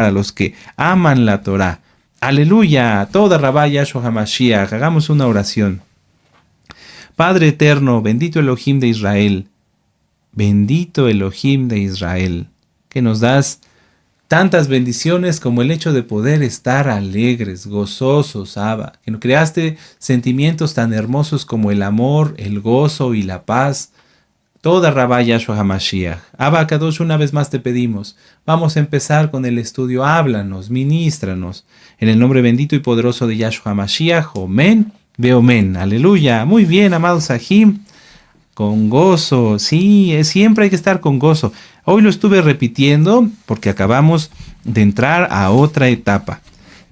para los que aman la Torá. Aleluya, toda Rabá Yahshua HaMashiach. Hagamos una oración. Padre eterno, bendito Elohim de Israel, bendito Elohim de Israel, que nos das tantas bendiciones como el hecho de poder estar alegres, gozosos, Abba, que nos creaste sentimientos tan hermosos como el amor, el gozo y la paz. Toda Rabá Yahshua HaMashiach. Abba Kadosh, una vez más te pedimos, vamos a empezar con el estudio. Háblanos, ministranos, en el nombre bendito y poderoso de Yahshua HaMashiach. Omen, Beomen. Aleluya. Muy bien, amados Sahim. Con gozo, sí, siempre hay que estar con gozo. Hoy lo estuve repitiendo porque acabamos de entrar a otra etapa,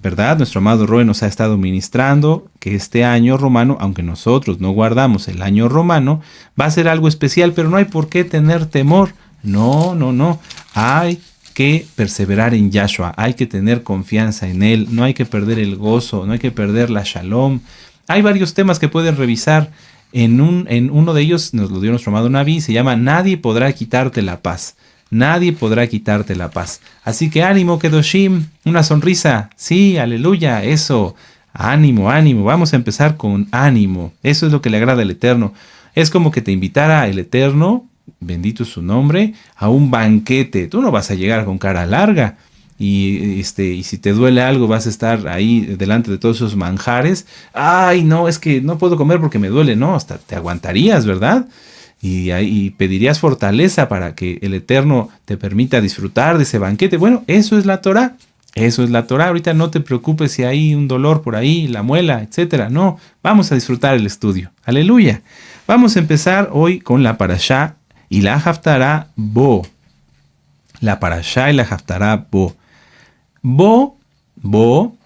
¿verdad? Nuestro amado Roe nos ha estado ministrando que este año romano, aunque nosotros no guardamos el año romano, va a ser algo especial, pero no hay por qué tener temor. No. Hay que perseverar en Yahshua, hay que tener confianza en Él, no hay que perder el gozo, no hay que perder la shalom. Hay varios temas que pueden revisar. En uno de ellos nos lo dio nuestro amado Naví, se llama Nadie podrá quitarte la paz. Nadie podrá quitarte la paz. Así que ánimo, Kedoshim, una sonrisa. Sí, aleluya, eso. Ánimo. Vamos a empezar con ánimo. Eso es lo que le agrada al Eterno. Es como que te invitara el Eterno, bendito es su nombre, a un banquete. Tú no vas a llegar con cara larga. Y si te duele algo vas a estar ahí delante de todos esos manjares. Ay, no, es que no puedo comer porque me duele. No, hasta te aguantarías, ¿verdad? Y pedirías fortaleza para que el Eterno te permita disfrutar de ese banquete. Bueno, eso es la Torá. Eso es la Torá. Ahorita no te preocupes si hay un dolor por ahí, la muela, etcétera. No, vamos a disfrutar el estudio. Aleluya. Vamos a empezar hoy con la Parashá y la Haftará Bo. La Parashá y la Haftará Bo. Bo,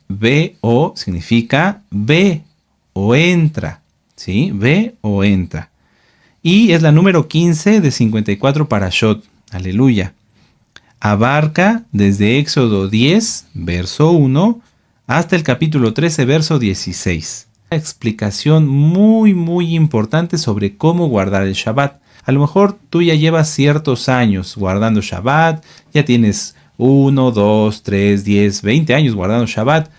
B-O, significa ve o entra, ¿sí? Ve o entra. Y es la número 15 de 54 parashot, aleluya. Abarca desde Éxodo 10, verso 1, hasta el capítulo 13, verso 16. Una explicación muy importante sobre cómo guardar el Shabbat. A lo mejor tú ya llevas ciertos años guardando Shabbat, ya tienes 1, 2, 3, 10, 20 años guardando Shabbat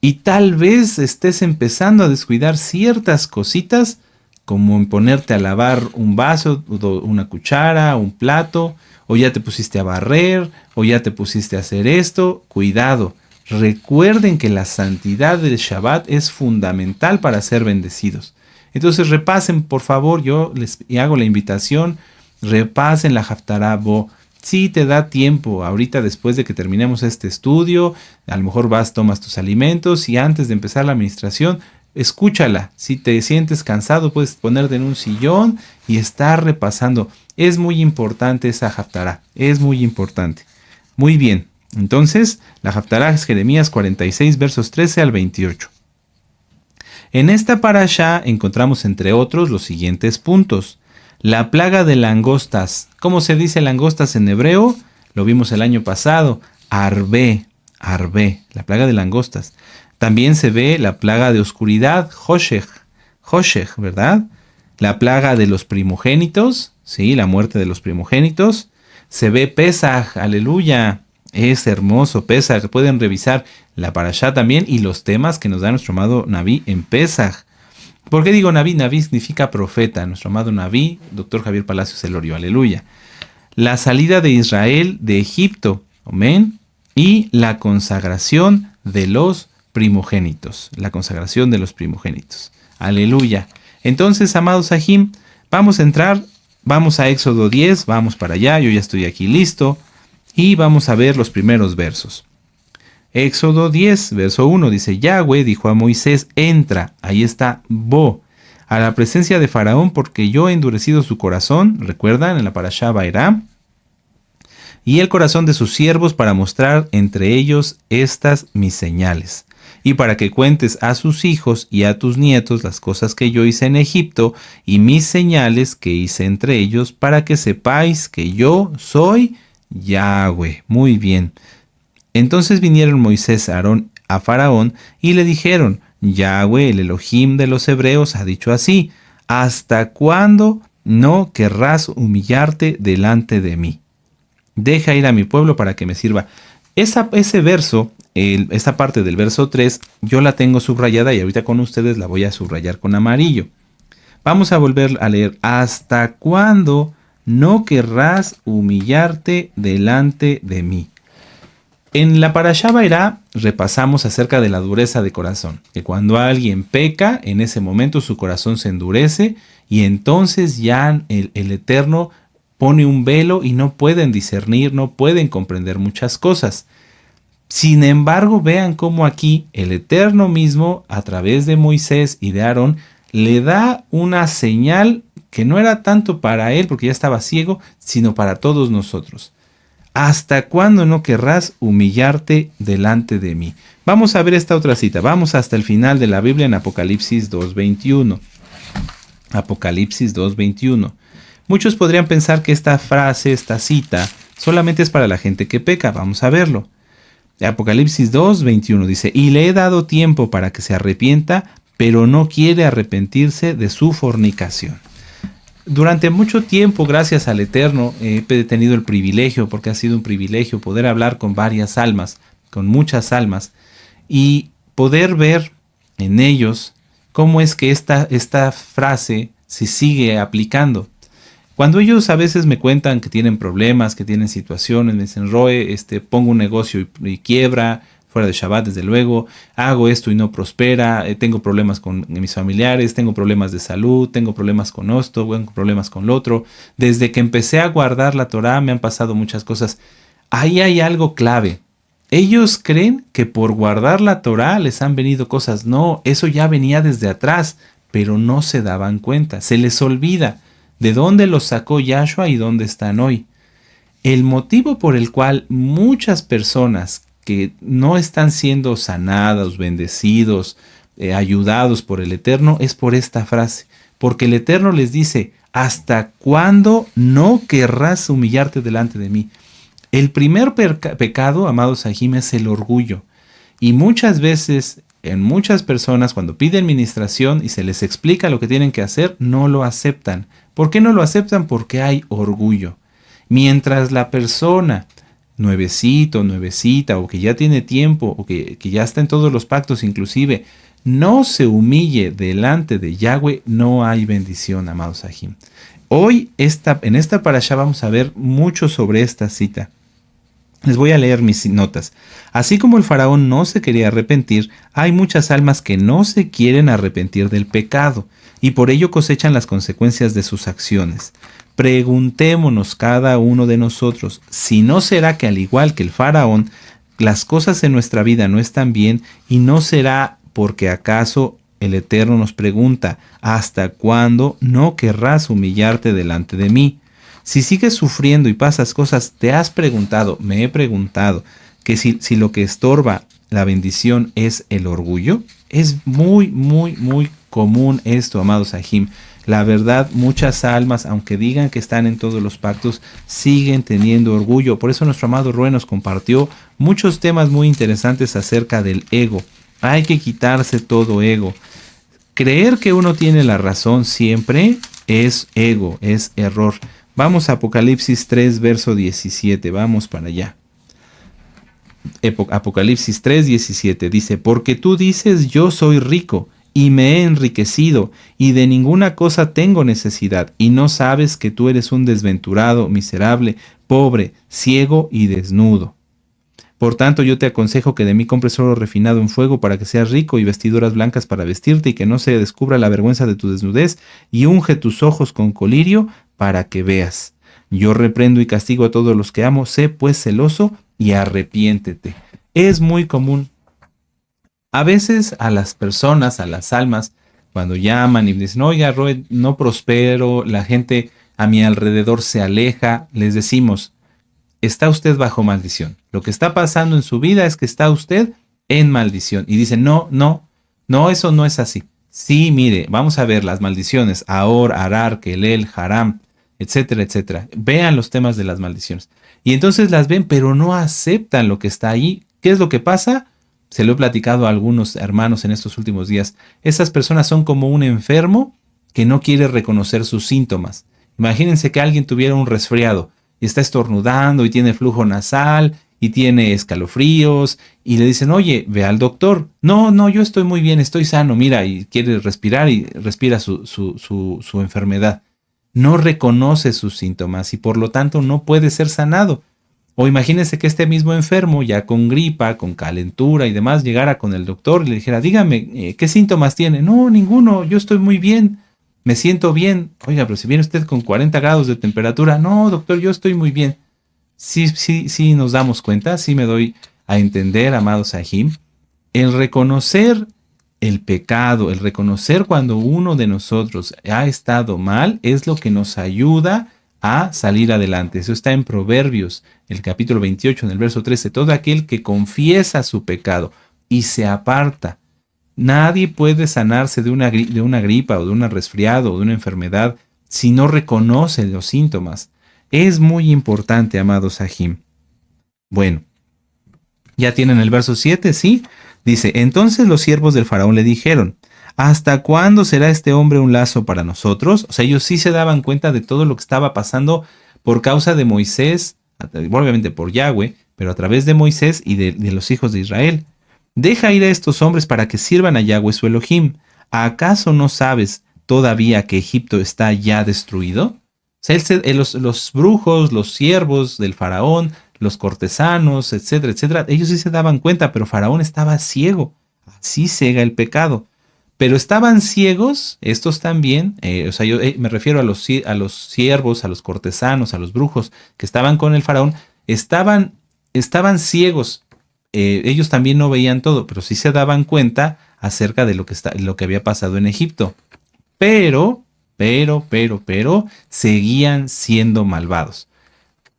y tal vez estés empezando a descuidar ciertas cositas como en ponerte a lavar un vaso, una cuchara, un plato, o ya te pusiste a barrer, o ya te pusiste a hacer esto. Cuidado, recuerden que la santidad del Shabbat es fundamental para ser bendecidos. Entonces repasen, por favor, yo les hago la invitación, repasen la Haftará Bo. Si te da tiempo, ahorita después de que terminemos este estudio, a lo mejor tomas tus alimentos y antes de empezar la administración, escúchala. Si te sientes cansado, puedes ponerte en un sillón y estar repasando. Es muy importante esa Haftará, es muy importante. Muy bien, entonces la Haftará es Jeremías 46, versos 13 al 28. En esta parashá encontramos entre otros los siguientes puntos. La plaga de langostas. ¿Cómo se dice langostas en hebreo? Lo vimos el año pasado. Arbe, la plaga de langostas. También se ve la plaga de oscuridad, Hoshech, ¿verdad? La plaga de los primogénitos, sí, la muerte de los primogénitos. Se ve Pesaj, aleluya. Es hermoso Pesaj. Pueden revisar la parashá también y los temas que nos da nuestro amado Naví en Pesaj. ¿Por qué digo Naví? Naví significa profeta. Nuestro amado Naví, Dr. Javier Palacios Elorio, aleluya. La salida de Israel de Egipto, amén. Y la consagración de los primogénitos. La consagración de los primogénitos, aleluya. Entonces, amados Sahim, vamos a entrar, vamos a Éxodo 10, vamos para allá, yo ya estoy aquí listo. Y vamos a ver los primeros versos. Éxodo 10, verso 1, dice, Yahweh dijo a Moisés, entra, ahí está, Bo, a la presencia de Faraón, porque yo he endurecido su corazón, recuerdan, en la parashá Vairá, y el corazón de sus siervos para mostrar entre ellos estas mis señales, y para que cuentes a sus hijos y a tus nietos las cosas que yo hice en Egipto, y mis señales que hice entre ellos, para que sepáis que yo soy Yahweh. Muy bien. Entonces vinieron Moisés y Aarón a Faraón y le dijeron, Yahweh, el Elohim de los hebreos, ha dicho así, ¿hasta cuándo no querrás humillarte delante de mí? Deja ir a mi pueblo para que me sirva. Ese verso, esa parte del verso 3, yo la tengo subrayada y ahorita con ustedes la voy a subrayar con amarillo. Vamos a volver a leer. ¿Hasta cuándo no querrás humillarte delante de mí? En la Parashá Vairá repasamos acerca de la dureza de corazón, que cuando alguien peca, en ese momento su corazón se endurece y entonces ya el Eterno pone un velo y no pueden discernir, no pueden comprender muchas cosas. Sin embargo, vean cómo aquí el Eterno mismo, a través de Moisés y de Aarón, le da una señal que no era tanto para él, porque ya estaba ciego, sino para todos nosotros. ¿Hasta cuándo no querrás humillarte delante de mí? Vamos a ver esta otra cita. Vamos hasta el final de la Biblia en Apocalipsis 2:21. Apocalipsis 2:21. Muchos podrían pensar que esta frase, esta cita, solamente es para la gente que peca. Vamos a verlo. Apocalipsis 2:21 dice: y le he dado tiempo para que se arrepienta, pero no quiere arrepentirse de su fornicación. Durante mucho tiempo, gracias al Eterno, he tenido el privilegio, porque ha sido un privilegio poder hablar con varias almas, con muchas almas, y poder ver en ellos cómo es que esta frase se sigue aplicando. Cuando ellos a veces me cuentan que tienen problemas, que tienen situaciones, me dicen: Roe, pongo un negocio y quiebra, fuera de Shabbat desde luego, hago esto y no prospera, tengo problemas con mis familiares, tengo problemas de salud, tengo problemas con esto, tengo problemas con lo otro. Desde que empecé a guardar la Torah me han pasado muchas cosas. Ahí hay algo clave. Ellos creen que por guardar la Torah les han venido cosas. No, eso ya venía desde atrás, pero no se daban cuenta. Se les olvida de dónde los sacó Yahshua y dónde están hoy. El motivo por el cual muchas personas que no están siendo sanados, bendecidos, ayudados por el Eterno, es por esta frase. Porque el Eterno les dice: ¿hasta cuándo no querrás humillarte delante de mí? El primer pecado, amados Sahim, es el orgullo. Y muchas veces, en muchas personas, cuando piden ministración y se les explica lo que tienen que hacer, no lo aceptan. ¿Por qué no lo aceptan? Porque hay orgullo. Mientras la persona nuevecito, nuevecita, o que ya tiene tiempo, o que ya está en todos los pactos inclusive, no se humille delante de Yahweh, no hay bendición, amados Sahim. Hoy, en esta parashá vamos a ver mucho sobre esta cita. Les voy a leer mis notas. Así como el faraón no se quería arrepentir, hay muchas almas que no se quieren arrepentir del pecado, y por ello cosechan las consecuencias de sus acciones. Preguntémonos cada uno de nosotros, si no será que al igual que el faraón, las cosas en nuestra vida no están bien, y no será porque acaso el Eterno nos pregunta: ¿hasta cuándo no querrás humillarte delante de mí? Si sigues sufriendo y pasas cosas, ¿te has preguntado, me he preguntado, que si lo que estorba la bendición es el orgullo? Es muy, muy, muy común esto, amados Sahim. La verdad, muchas almas, aunque digan que están en todos los pactos, siguen teniendo orgullo. Por eso nuestro amado Roe nos compartió muchos temas muy interesantes acerca del ego. Hay que quitarse todo ego. Creer que uno tiene la razón siempre es ego, es error. Vamos a Apocalipsis 3, verso 17. Vamos para allá. Apocalipsis 3, 17 dice: porque tú dices: yo soy rico y me he enriquecido, y de ninguna cosa tengo necesidad, y no sabes que tú eres un desventurado, miserable, pobre, ciego y desnudo. Por tanto, yo te aconsejo que de mí compres oro refinado en fuego para que seas rico, y vestiduras blancas para vestirte, y que no se descubra la vergüenza de tu desnudez, y unge tus ojos con colirio para que veas. Yo reprendo y castigo a todos los que amo, sé pues celoso y arrepiéntete. Es muy común. A veces a las personas, a las almas, cuando llaman y dicen: oiga, Roe, no prospero, la gente a mi alrededor se aleja, les decimos: está usted bajo maldición. Lo que está pasando en su vida es que está usted en maldición. Y dicen: no, eso no es así. Sí, mire, vamos a ver las maldiciones: Ahor, Arar, Kelel, Haram, etcétera, etcétera. Vean los temas de las maldiciones. Y entonces las ven, pero no aceptan lo que está ahí. ¿Qué es lo que pasa? Se lo he platicado a algunos hermanos en estos últimos días. Esas personas son como un enfermo que no quiere reconocer sus síntomas. Imagínense que alguien tuviera un resfriado y está estornudando y tiene flujo nasal y tiene escalofríos y le dicen, oye, ve al doctor. No, no, yo estoy muy bien, estoy sano, mira, y quiere respirar y respira su enfermedad. No reconoce sus síntomas y por lo tanto no puede ser sanado. O imagínense que este mismo enfermo, ya con gripa, con calentura y demás, llegara con el doctor y le dijera, dígame, ¿qué síntomas tiene? No, ninguno, yo estoy muy bien, me siento bien. Oiga, pero si viene usted con 40 grados de temperatura, no, doctor, yo estoy muy bien. Sí, sí, sí nos damos cuenta, sí me doy a entender, amado Sahim, el reconocer el pecado, el reconocer cuando uno de nosotros ha estado mal, es lo que nos ayuda a salir adelante. Eso está en Proverbios, el capítulo 28, en el verso 13. Todo aquel que confiesa su pecado y se aparta. Nadie puede sanarse de una gripa o de un resfriado o de una enfermedad si no reconoce los síntomas. Es muy importante, amado Sahim. Bueno, ya tienen el verso 7, ¿sí? Dice, entonces los siervos del faraón le dijeron, ¿hasta cuándo será este hombre un lazo para nosotros? O sea, ellos sí se daban cuenta de todo lo que estaba pasando por causa de Moisés, obviamente por Yahweh, pero a través de Moisés y de los hijos de Israel. Deja ir a estos hombres para que sirvan a Yahweh su Elohim. ¿Acaso no sabes todavía que Egipto está ya destruido? O sea, los brujos, los siervos del faraón, los cortesanos, etcétera, etcétera, ellos sí se daban cuenta, pero Faraón estaba ciego. Así cega el pecado. Pero estaban ciegos, estos también, o sea, yo me refiero a los siervos, a los cortesanos, a los brujos que estaban con el Faraón, estaban ciegos. Ellos también no veían todo, pero sí se daban cuenta acerca de lo que había pasado en Egipto. Pero, seguían siendo malvados.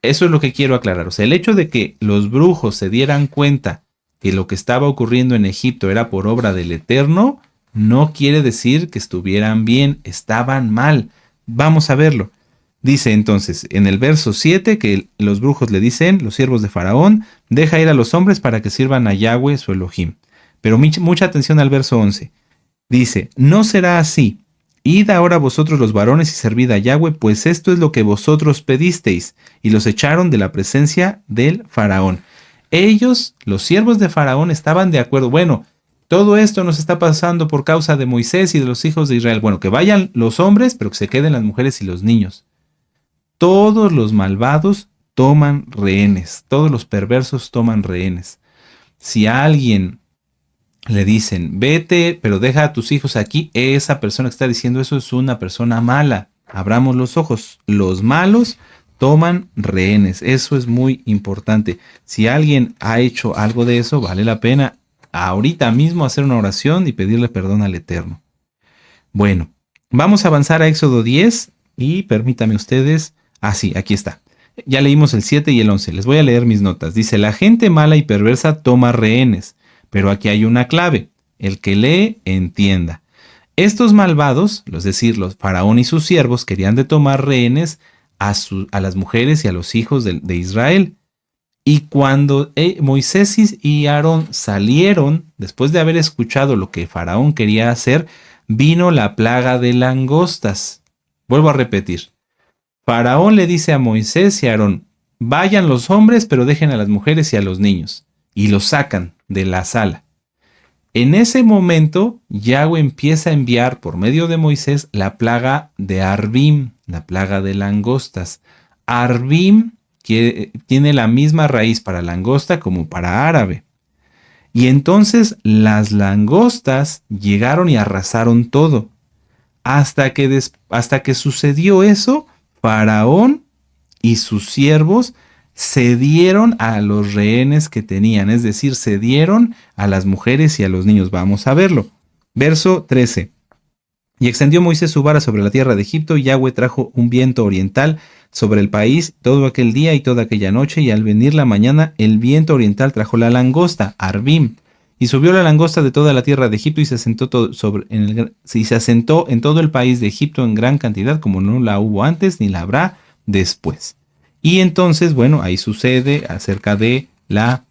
Eso es lo que quiero aclarar. O sea, el hecho de que los brujos se dieran cuenta que lo que estaba ocurriendo en Egipto era por obra del Eterno, no quiere decir que estuvieran bien, estaban mal. Vamos a verlo. Dice entonces en el verso 7 que los brujos le dicen, los siervos de Faraón, deja ir a los hombres para que sirvan a Yahweh su Elohim. Pero mucha atención al verso 11. Dice, no será así. Id ahora vosotros los varones y servid a Yahweh, pues esto es lo que vosotros pedisteis. Y los echaron de la presencia del Faraón. Ellos, los siervos de Faraón, estaban de acuerdo. Bueno, todo esto nos está pasando por causa de Moisés y de los hijos de Israel. Bueno, que vayan los hombres, pero que se queden las mujeres y los niños. Todos los malvados toman rehenes. Todos los perversos toman rehenes. Si a alguien le dicen, vete, pero deja a tus hijos aquí, esa persona que está diciendo eso es una persona mala. Abramos los ojos. Los malos toman rehenes. Eso es muy importante. Si alguien ha hecho algo de eso, vale la pena ahorita mismo hacer una oración y pedirle perdón al Eterno. Bueno, vamos a avanzar a Éxodo 10 y permítanme ustedes. Sí, aquí está. Ya leímos el 7 y el 11. Les voy a leer mis notas. Dice, la gente mala y perversa toma rehenes. Pero aquí hay una clave. El que lee, entienda. Estos malvados, es decir, los faraón y sus siervos, querían de tomar rehenes a las mujeres y a los hijos de Israel. Y cuando Moisés y Aarón salieron, después de haber escuchado lo que Faraón quería hacer, vino la plaga de langostas. Vuelvo a repetir. Faraón le dice a Moisés y a Aarón, vayan los hombres, pero dejen a las mujeres y a los niños. Y los sacan de la sala. En ese momento, Yahweh empieza a enviar por medio de Moisés la plaga de Arbim, la plaga de langostas. Arbim tiene la misma raíz para langosta como para árabe. Y entonces las langostas llegaron y arrasaron todo. Hasta que sucedió eso, Faraón y sus siervos cedieron a los rehenes que tenían, es decir, cedieron a las mujeres y a los niños. Vamos a verlo. Verso 13. Y extendió Moisés su vara sobre la tierra de Egipto, y Yahweh trajo un viento oriental sobre el país todo aquel día y toda aquella noche, y al venir la mañana el viento oriental trajo la langosta, Arbim, y subió la langosta de toda la tierra de Egipto y se asentó en todo el país de Egipto en gran cantidad, como no la hubo antes ni la habrá después. Y entonces, bueno, ahí sucede acerca de la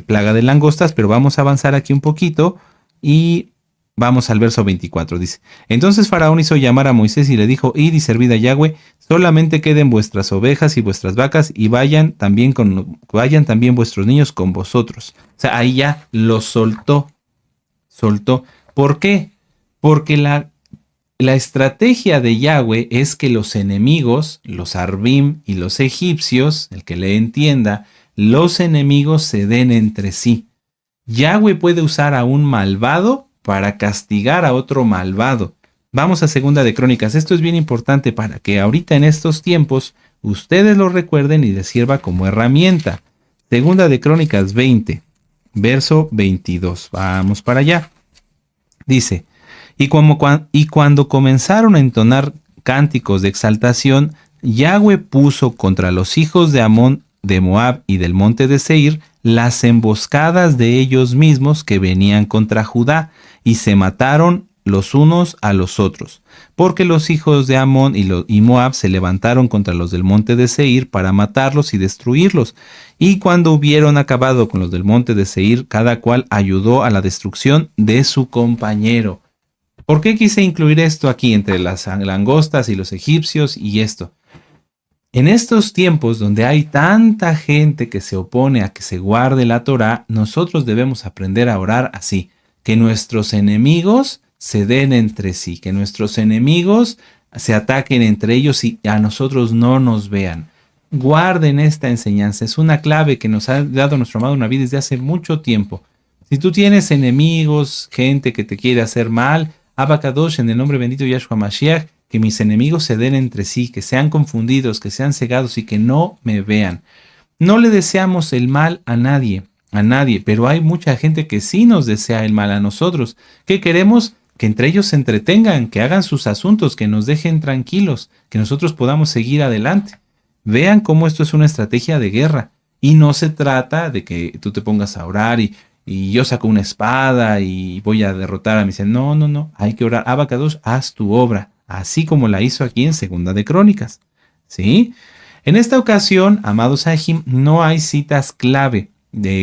plaga de langostas, pero vamos a avanzar aquí un poquito y Vamos al verso 24, dice: Entonces Faraón hizo llamar a Moisés y le dijo: Id y servid a Yahweh, solamente queden vuestras ovejas y vuestras vacas, y vayan también vuestros niños con vosotros. O sea, ahí ya lo soltó. ¿Por qué? Porque la estrategia de Yahweh es que los enemigos, los Arbim y los egipcios, el que le entienda, los enemigos se den entre sí. Yahweh puede usar a un malvado para castigar a otro malvado. Vamos a Segunda de Crónicas. Esto es bien importante para que ahorita en estos tiempos ustedes lo recuerden y les sirva como herramienta. Segunda de Crónicas 20, verso 22. Vamos para allá. Dice: y cuando comenzaron a entonar cánticos de exaltación, Yahweh puso contra los hijos de Amón, de Moab y del monte de Seir las emboscadas de ellos mismos que venían contra Judá, y se mataron los unos a los otros, porque los hijos de Amón y Moab se levantaron contra los del monte de Seir para matarlos y destruirlos. Y cuando hubieron acabado con los del monte de Seir, cada cual ayudó a la destrucción de su compañero. ¿Por qué quise incluir esto aquí entre las langostas y los egipcios y esto? En estos tiempos donde hay tanta gente que se opone a que se guarde la Torá, nosotros debemos aprender a orar así: que nuestros enemigos se den entre sí, que nuestros enemigos se ataquen entre ellos y a nosotros no nos vean. Guarden esta enseñanza, es una clave que nos ha dado nuestro amado Naví desde hace mucho tiempo. Si tú tienes enemigos, gente que te quiere hacer mal, Abacadosh, en el nombre bendito de Yahshua Mashiach, que mis enemigos se den entre sí, que sean confundidos, que sean cegados y que no me vean. No le deseamos el mal a nadie, pero hay mucha gente que sí nos desea el mal a nosotros. ¿Qué queremos? Que entre ellos se entretengan, que hagan sus asuntos, que nos dejen tranquilos, que nosotros podamos seguir adelante. Vean cómo esto es una estrategia de guerra. Y no se trata de que tú te pongas a orar y yo saco una espada y voy a derrotar a mis... No. Hay que orar. Abacadosh, haz tu obra, así como la hizo aquí en Segunda de Crónicas. ¿Sí? En esta ocasión, amados Sahim, no hay citas clave,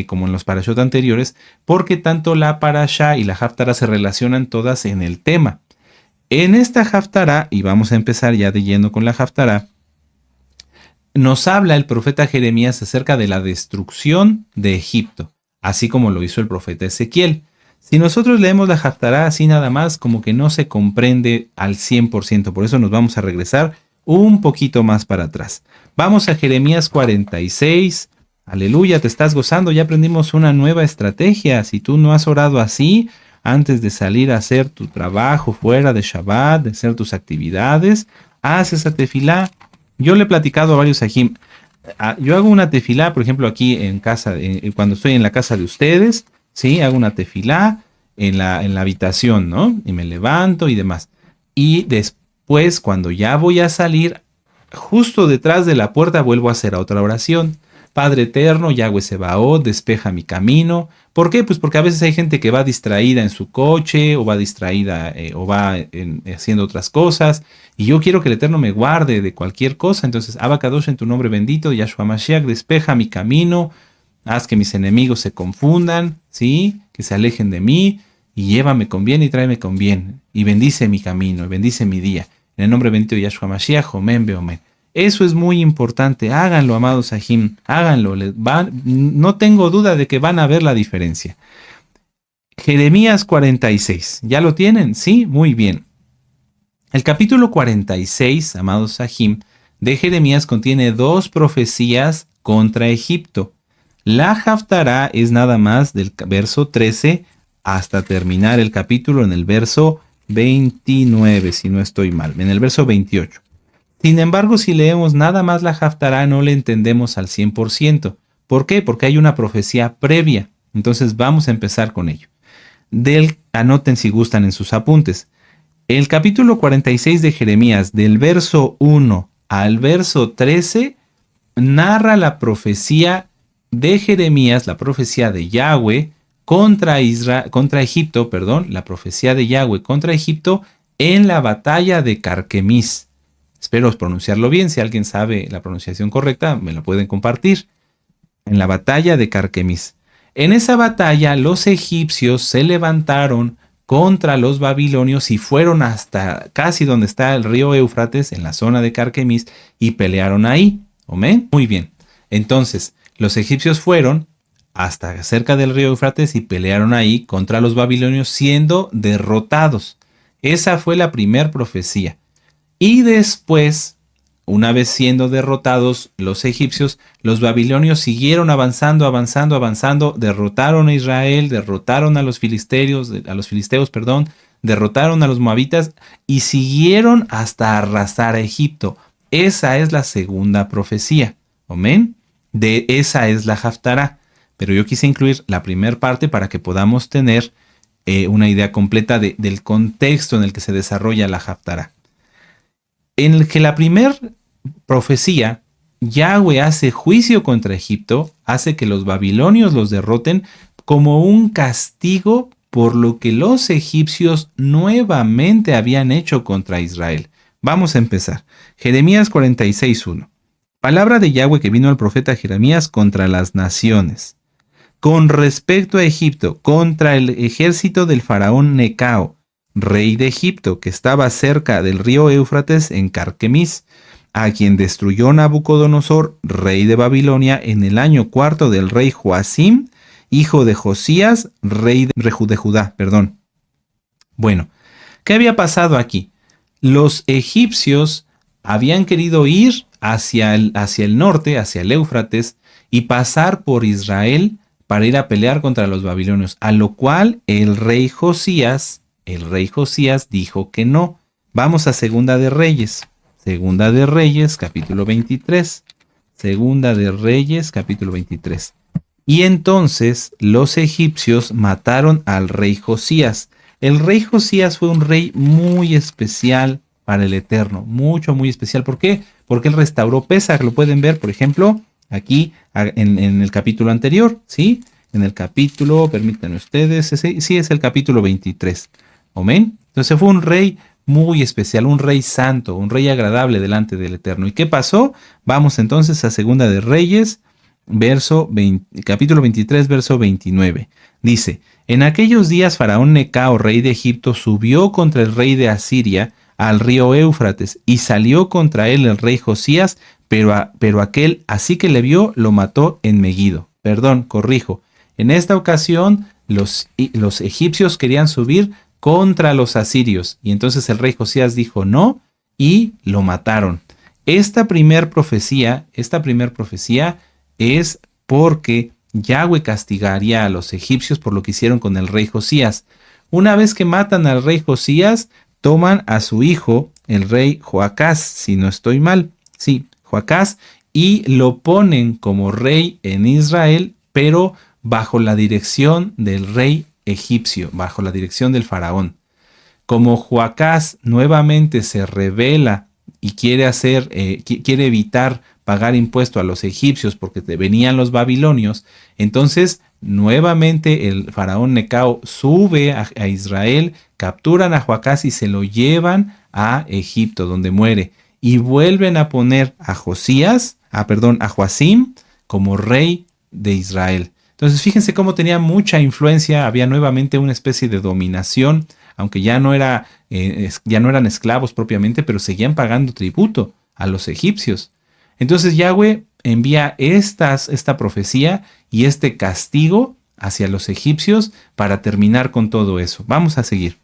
como en los parashot anteriores, porque tanto la parashá y la haftará se relacionan todas en el tema. En esta haftará, y vamos a empezar ya de lleno con la haftará, nos habla el profeta Jeremías acerca de la destrucción de Egipto, así como lo hizo el profeta Ezequiel. Si nosotros leemos la haftará así nada más, como que no se comprende al 100%, por eso nos vamos a regresar un poquito más para atrás. Vamos a Jeremías 46. Aleluya, te estás gozando, ya aprendimos una nueva estrategia. Si tú no has orado así antes de salir a hacer tu trabajo fuera de Shabbat, de hacer tus actividades, haz esa tefilá. Yo le he platicado a varios Sahim. Yo hago una tefilá, por ejemplo, aquí en casa, cuando estoy en la casa de ustedes, ¿sí? Hago una tefilá en la habitación, ¿no? Y me levanto y demás. Y después, cuando ya voy a salir, justo detrás de la puerta vuelvo a hacer otra oración. Padre eterno, Yahweh Sebaot, despeja mi camino. ¿Por qué? Pues porque a veces hay gente que va distraída en su coche, o va distraída, o va haciendo otras cosas, y yo quiero que el Eterno me guarde de cualquier cosa. Entonces, Abacadosh, en tu nombre bendito, Yahshua Mashiach, despeja mi camino, haz que mis enemigos se confundan, ¿sí? Que se alejen de mí, y llévame con bien y tráeme con bien, y bendice mi camino, y bendice mi día. En el nombre bendito de Yahshua Mashiach, Omen Beomen. Eso es muy importante. Háganlo, amados Sahim. Háganlo. No tengo duda de que van a ver la diferencia. Jeremías 46. ¿Ya lo tienen? Sí, muy bien. El capítulo 46, amados Sahim, de Jeremías contiene dos profecías contra Egipto. La haftará es nada más del verso 13 hasta terminar el capítulo en el verso 29, si no estoy mal, en el verso 28. Sin embargo, si leemos nada más la haftará, no le entendemos al 100%. ¿Por qué? Porque hay una profecía previa. Entonces vamos a empezar con ello. Anoten si gustan en sus apuntes. El capítulo 46 de Jeremías, del verso 1 al verso 13, narra la profecía de Jeremías, la profecía de Yahweh contra Egipto, la profecía de Yahweh contra Egipto en la batalla de Carquemis. Espero pronunciarlo bien. Si alguien sabe la pronunciación correcta, me la pueden compartir. En la batalla de Carquemis. En esa batalla, los egipcios se levantaron contra los babilonios y fueron hasta casi donde está el río Éufrates, en la zona de Carquemis, y pelearon ahí. ¿Amén? Muy bien. Entonces, los egipcios fueron hasta cerca del río Éufrates y pelearon ahí contra los babilonios, siendo derrotados. Esa fue la primera profecía. Y después, una vez siendo derrotados los egipcios, los babilonios siguieron avanzando, derrotaron a Israel, derrotaron a los filisteos, derrotaron a los moabitas y siguieron hasta arrasar a Egipto. Esa es la segunda profecía. ¿Amén? De esa es la Haftará. Pero yo quise incluir la primera parte para que podamos tener una idea completa del contexto en el que se desarrolla la Haftará. En el que la primera profecía, Yahweh hace juicio contra Egipto, hace que los babilonios los derroten como un castigo por lo que los egipcios nuevamente habían hecho contra Israel. Vamos a empezar. Jeremías 46:1. Palabra de Yahweh que vino al profeta Jeremías contra las naciones. Con respecto a Egipto, contra el ejército del faraón Necao, rey de Egipto, que estaba cerca del río Éufrates en Carquemis, a quien destruyó Nabucodonosor, rey de Babilonia, en el año 4 del rey Joacim, hijo de Josías, rey de Judá. Bueno, ¿qué había pasado aquí? Los egipcios habían querido ir hacia el norte, hacia el Éufrates, y pasar por Israel para ir a pelear contra los babilonios, a lo cual el rey Josías dijo que no. Vamos a Segunda de Reyes. Segunda de Reyes, capítulo 23. Segunda de Reyes, capítulo 23. Y entonces los egipcios mataron al rey Josías. El rey Josías fue un rey muy especial para el Eterno. Muy especial. ¿Por qué? Porque él restauró Pesach. Lo pueden ver, por ejemplo, aquí en el capítulo anterior, ¿sí? En el capítulo, permítanme ustedes, sí es el capítulo 23. Amén. Entonces fue un rey muy especial, un rey santo, un rey agradable delante del Eterno. ¿Y qué pasó? Vamos entonces a Segunda de Reyes, capítulo 23, verso 29. Dice, en aquellos días Faraón Necao, rey de Egipto, subió contra el rey de Asiria al río Éufrates y salió contra él el rey Josías, pero aquel, así que le vio, lo mató en Meguido. En esta ocasión los egipcios querían subir contra los asirios y entonces el rey Josías dijo no y lo mataron. Esta primer profecía es porque Yahweh castigaría a los egipcios por lo que hicieron con el rey Josías. Una vez que matan al rey Josías, toman a su hijo, el rey Joacás, si no estoy mal, sí, Joacás, y lo ponen como rey en Israel, pero bajo la dirección del rey egipcio, bajo la dirección del faraón. Como Joacás nuevamente se rebela y quiere evitar pagar impuesto a los egipcios porque venían los babilonios, entonces nuevamente el faraón Necao sube a Israel, capturan a Joacás y se lo llevan a Egipto, donde muere, y vuelven a poner a Joacim como rey de Israel. Entonces fíjense cómo tenía mucha influencia, había nuevamente una especie de dominación, aunque ya no eran esclavos propiamente, pero seguían pagando tributo a los egipcios. Entonces Yahweh envía esta profecía y este castigo hacia los egipcios para terminar con todo eso. Vamos a seguir.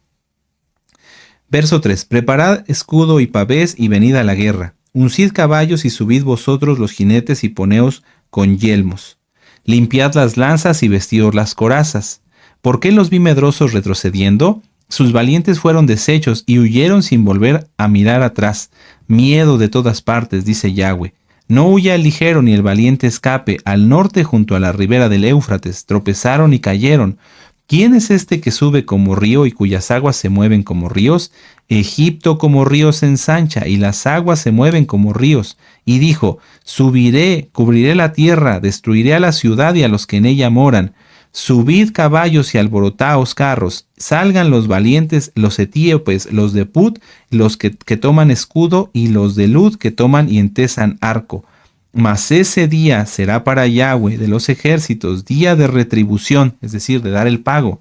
Verso 3. Preparad escudo y pavés y venid a la guerra. Uncid caballos y subid vosotros los jinetes y poneos con yelmos. Limpiad las lanzas y vestidos las corazas. ¿Por qué los vi medrosos retrocediendo? Sus valientes fueron deshechos y huyeron sin volver a mirar atrás. Miedo de todas partes, dice Yahweh. No huya el ligero ni el valiente escape. Al norte junto a la ribera del Éufrates tropezaron y cayeron. ¿Quién es este que sube como río y cuyas aguas se mueven como ríos? Egipto como río se ensancha y las aguas se mueven como ríos. Y dijo, subiré, cubriré la tierra, destruiré a la ciudad y a los que en ella moran. Subid caballos y alborotaos carros, salgan los valientes, los etíopes, los de Put, los que toman escudo y los de Lud que toman y entesan arco. Mas ese día será para Yahweh de los ejércitos día de retribución, es decir, de dar el pago.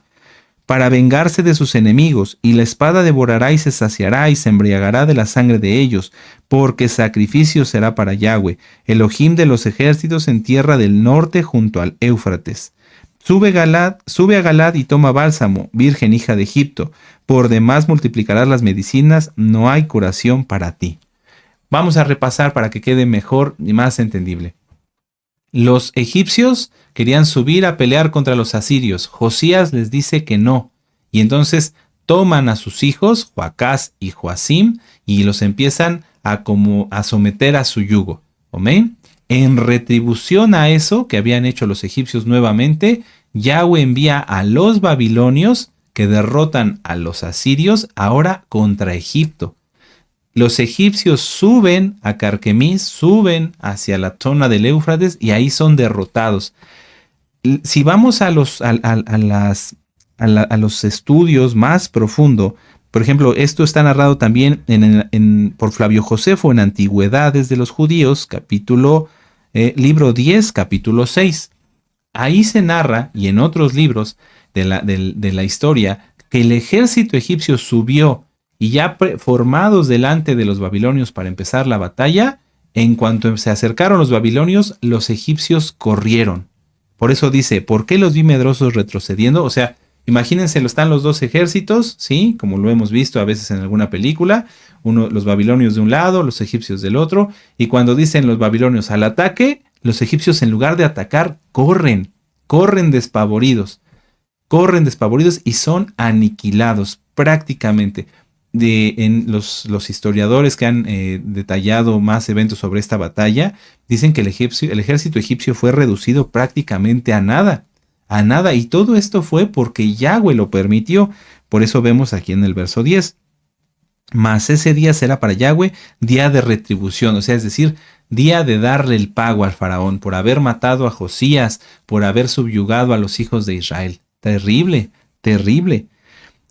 para vengarse de sus enemigos, y la espada devorará y se saciará y se embriagará de la sangre de ellos, porque sacrificio será para Yahweh, Elohim de los ejércitos en tierra del norte junto al Éufrates. Sube a Galad y toma bálsamo, virgen hija de Egipto, por demás multiplicarás las medicinas, no hay curación para ti. Vamos a repasar para que quede mejor y más entendible. Los egipcios querían subir a pelear contra los asirios. Josías les dice que no. Y entonces toman a sus hijos, Joacás y Joacim, y los empiezan a someter a su yugo. ¿Amén? En retribución a eso que habían hecho los egipcios nuevamente, Yahweh envía a los babilonios que derrotan a los asirios ahora contra Egipto. Los egipcios suben a Carquemis, suben hacia la zona del Éufrates y ahí son derrotados. Si vamos a los estudios más profundos, por ejemplo, esto está narrado también por Flavio Josefo en Antigüedades de los Judíos, libro 10, capítulo 6. Ahí se narra, y en otros libros de la historia, que el ejército egipcio subió y ya formados delante de los babilonios para empezar la batalla, en cuanto se acercaron los babilonios, los egipcios corrieron. Por eso dice, ¿por qué los vi medrosos retrocediendo? O sea, imagínense, están los dos ejércitos, ¿sí? Como lo hemos visto a veces en alguna película, los babilonios de un lado, los egipcios del otro, y cuando dicen los babilonios al ataque, los egipcios en lugar de atacar, corren despavoridos y son aniquilados prácticamente. En los historiadores que han detallado más eventos sobre esta batalla, dicen que el ejército egipcio fue reducido prácticamente a nada, y todo esto fue porque Yahweh lo permitió. Por eso vemos aquí en el verso 10, mas ese día será para Yahweh día de retribución, o sea, es decir, día de darle el pago al faraón por haber matado a Josías, por haber subyugado a los hijos de Israel. Terrible, terrible.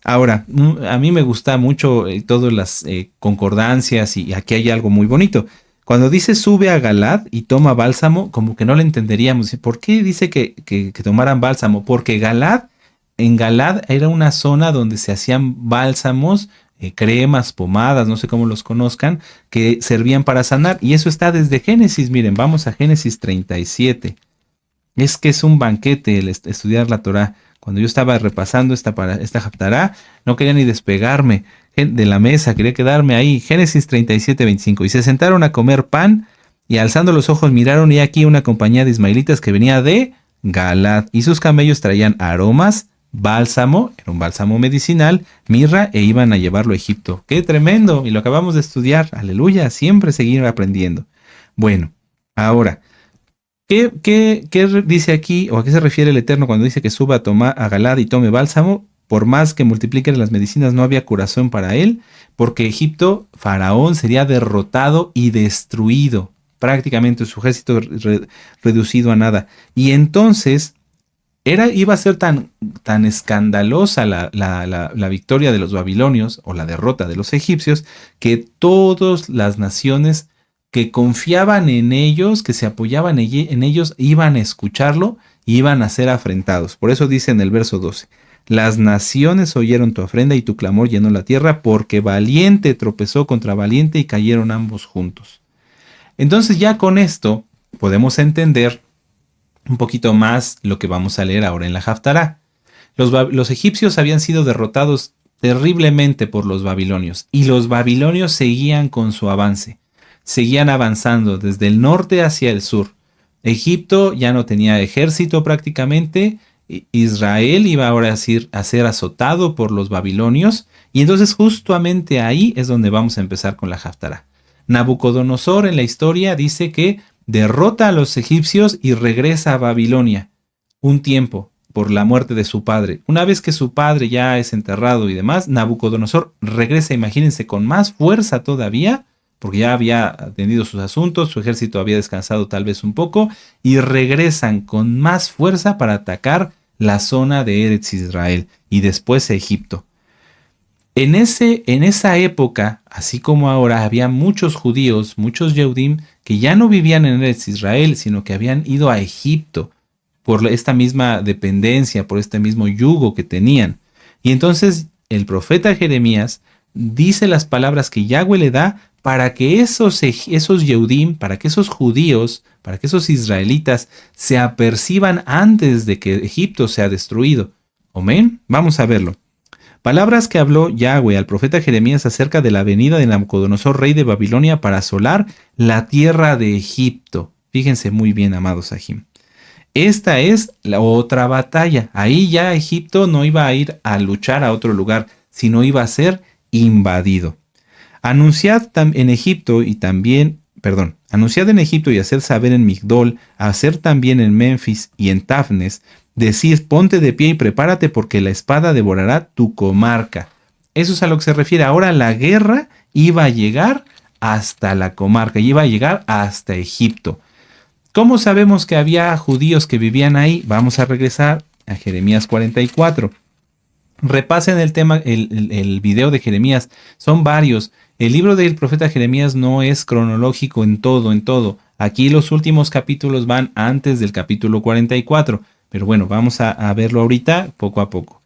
Ahora, a mí me gusta mucho todas las concordancias, y aquí hay algo muy bonito. Cuando dice sube a Galad y toma bálsamo, como que no lo entenderíamos. ¿Por qué dice que tomaran bálsamo? Porque en Galad era una zona donde se hacían bálsamos, cremas, pomadas, no sé cómo los conozcan, que servían para sanar. Y eso está desde Génesis. Miren, vamos a Génesis 37. Es que es un banquete el estudiar la Torá. Cuando yo estaba repasando esta Haftará, no quería ni despegarme de la mesa, quería quedarme ahí. Génesis 37, 25. Y se sentaron a comer pan, y alzando los ojos miraron, y aquí una compañía de ismaelitas que venía de Galad, y sus camellos traían aromas, bálsamo, era un bálsamo medicinal, mirra, e iban a llevarlo a Egipto. ¡Qué tremendo! Y lo acabamos de estudiar. Aleluya, siempre seguir aprendiendo. Bueno, ahora, ¿Qué dice aquí, o a qué se refiere el Eterno cuando dice que suba a Galad y tome bálsamo? Por más que multipliquen las medicinas, no había curación para él, porque Egipto, Faraón, sería derrotado y destruido, prácticamente su ejército reducido a nada. Y entonces iba a ser tan escandalosa la victoria de los babilonios, o la derrota de los egipcios, que todas las naciones que confiaban en ellos, que se apoyaban en ellos, iban a escucharlo y iban a ser afrentados. Por eso dice en el verso 12, las naciones oyeron tu ofrenda y tu clamor llenó la tierra, porque valiente tropezó contra valiente y cayeron ambos juntos. Entonces ya con esto podemos entender un poquito más lo que vamos a leer ahora en la Haftará. Los egipcios habían sido derrotados terriblemente por los babilonios, y los babilonios seguían con su avance. Seguían avanzando desde el norte hacia el sur. Egipto ya no tenía ejército prácticamente. Israel iba ahora a ser azotado por los babilonios. Y entonces justamente ahí es donde vamos a empezar con la Haftará. Nabucodonosor en la historia dice que derrota a los egipcios y regresa a Babilonia un tiempo por la muerte de su padre. Una vez que su padre ya es enterrado y demás, Nabucodonosor regresa, imagínense, con más fuerza todavía, porque ya había atendido sus asuntos, su ejército había descansado tal vez un poco, y regresan con más fuerza para atacar la zona de Eretz Israel y después Egipto. En esa época, así como ahora, había muchos judíos, muchos Yehudim, que ya no vivían en Eretz Israel, sino que habían ido a Egipto por esta misma dependencia, por este mismo yugo que tenían. Y entonces el profeta Jeremías dice las palabras que Yahweh le da para que esos Yehudim, para que esos judíos, para que esos israelitas se aperciban antes de que Egipto sea destruido. Amén. Vamos a verlo. Palabras que habló Yahweh al profeta Jeremías acerca de la venida de Nabucodonosor, rey de Babilonia, para asolar la tierra de Egipto. Fíjense muy bien, amados Ajim. Esta es la otra batalla. Ahí ya Egipto no iba a ir a luchar a otro lugar, sino iba a ser invadido. Anunciad en Egipto y haced saber en Migdol, hacer también en Memphis y en Tafnes, decid, ponte de pie y prepárate porque la espada devorará tu comarca. Eso es a lo que se refiere. Ahora la guerra iba a llegar hasta la comarca, iba a llegar hasta Egipto. ¿Cómo sabemos que había judíos que vivían ahí? Vamos a regresar a Jeremías 44. Repasen el tema, el video de Jeremías. Son varios. El libro del profeta Jeremías no es cronológico en todo. Aquí los últimos capítulos van antes del capítulo 44. Pero bueno, vamos a verlo ahorita poco a poco.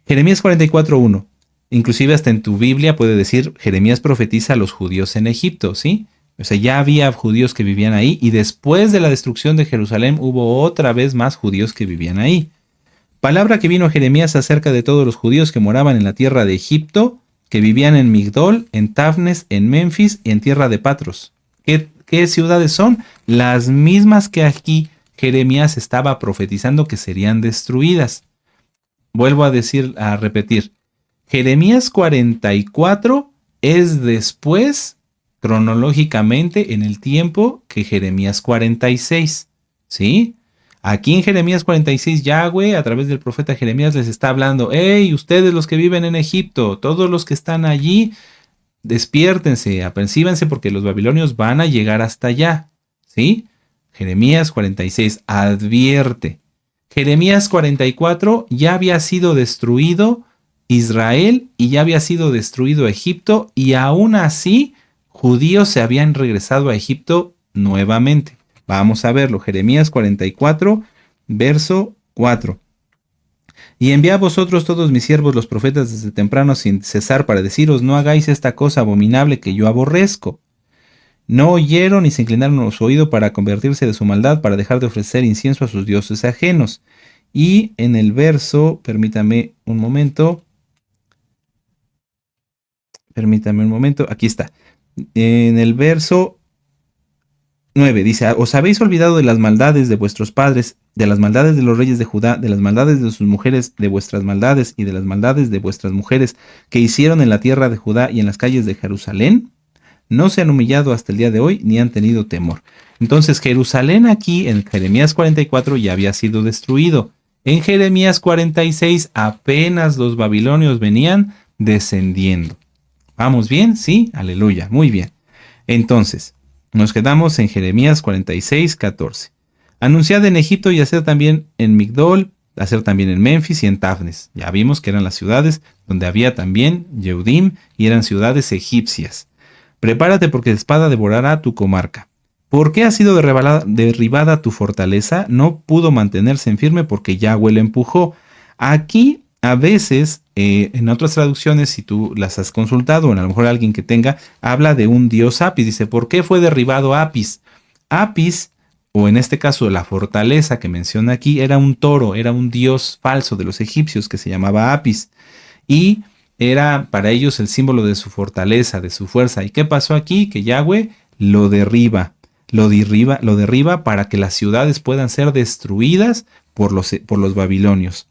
Jeremías 44:1. Inclusive hasta en tu Biblia puede decir Jeremías profetiza a los judíos en Egipto, ¿sí? O sea, ya había judíos que vivían ahí y después de la destrucción de Jerusalén hubo otra vez más judíos que vivían ahí. Palabra que vino a Jeremías acerca de todos los judíos que moraban en la tierra de Egipto, que vivían en Migdol, en Tafnes, en Memphis y en tierra de Patros. ¿Qué ciudades son? Las mismas que aquí Jeremías estaba profetizando que serían destruidas. Vuelvo a repetir. Jeremías 44 es después, cronológicamente, en el tiempo que Jeremías 46. ¿Sí? Aquí en Jeremías 46, Yahweh, a través del profeta Jeremías, les está hablando: hey, ustedes los que viven en Egipto, todos los que están allí, despiértense, apercíbanse porque los babilonios van a llegar hasta allá. ¿Sí? Jeremías 46 advierte. Jeremías 44 ya había sido destruido Israel y ya había sido destruido Egipto, y aún así judíos se habían regresado a Egipto nuevamente. Vamos a verlo. Jeremías 44, verso 4. Y envié a vosotros todos mis siervos los profetas desde temprano sin cesar para deciros: no hagáis esta cosa abominable que yo aborrezco. No oyeron ni se inclinaron su oído para convertirse de su maldad, para dejar de ofrecer incienso a sus dioses ajenos. Y en el verso, permítame un momento, aquí está. En el verso 9 dice: os habéis olvidado de las maldades de vuestros padres, de las maldades de los reyes de Judá, de las maldades de sus mujeres, de vuestras maldades y de las maldades de vuestras mujeres que hicieron en la tierra de Judá y en las calles de Jerusalén. No se han humillado hasta el día de hoy, ni han tenido temor. Entonces Jerusalén aquí en Jeremías 44 ya había sido destruido. En Jeremías 46 apenas los babilonios venían descendiendo. ¿Vamos bien? Sí, aleluya, muy bien. Entonces, nos quedamos en Jeremías 46, 14. Anunciad en Egipto y hacer también en Migdol, hacer también en Memphis y en Tafnes. Ya vimos que eran las ciudades donde había también Yehudim y eran ciudades egipcias. Prepárate porque la espada devorará tu comarca. ¿Por qué ha sido derribada tu fortaleza? No pudo mantenerse en firme porque Yahweh le empujó. Aquí, a veces, en otras traducciones, si tú las has consultado, o a lo mejor alguien que tenga, habla de un dios Apis. Dice: ¿por qué fue derribado Apis? Apis, o en este caso la fortaleza que menciona aquí, era un toro, era un dios falso de los egipcios que se llamaba Apis. Y era para ellos el símbolo de su fortaleza, de su fuerza. ¿Y qué pasó aquí? Que Yahweh lo derriba para que las ciudades puedan ser destruidas por los babilonios.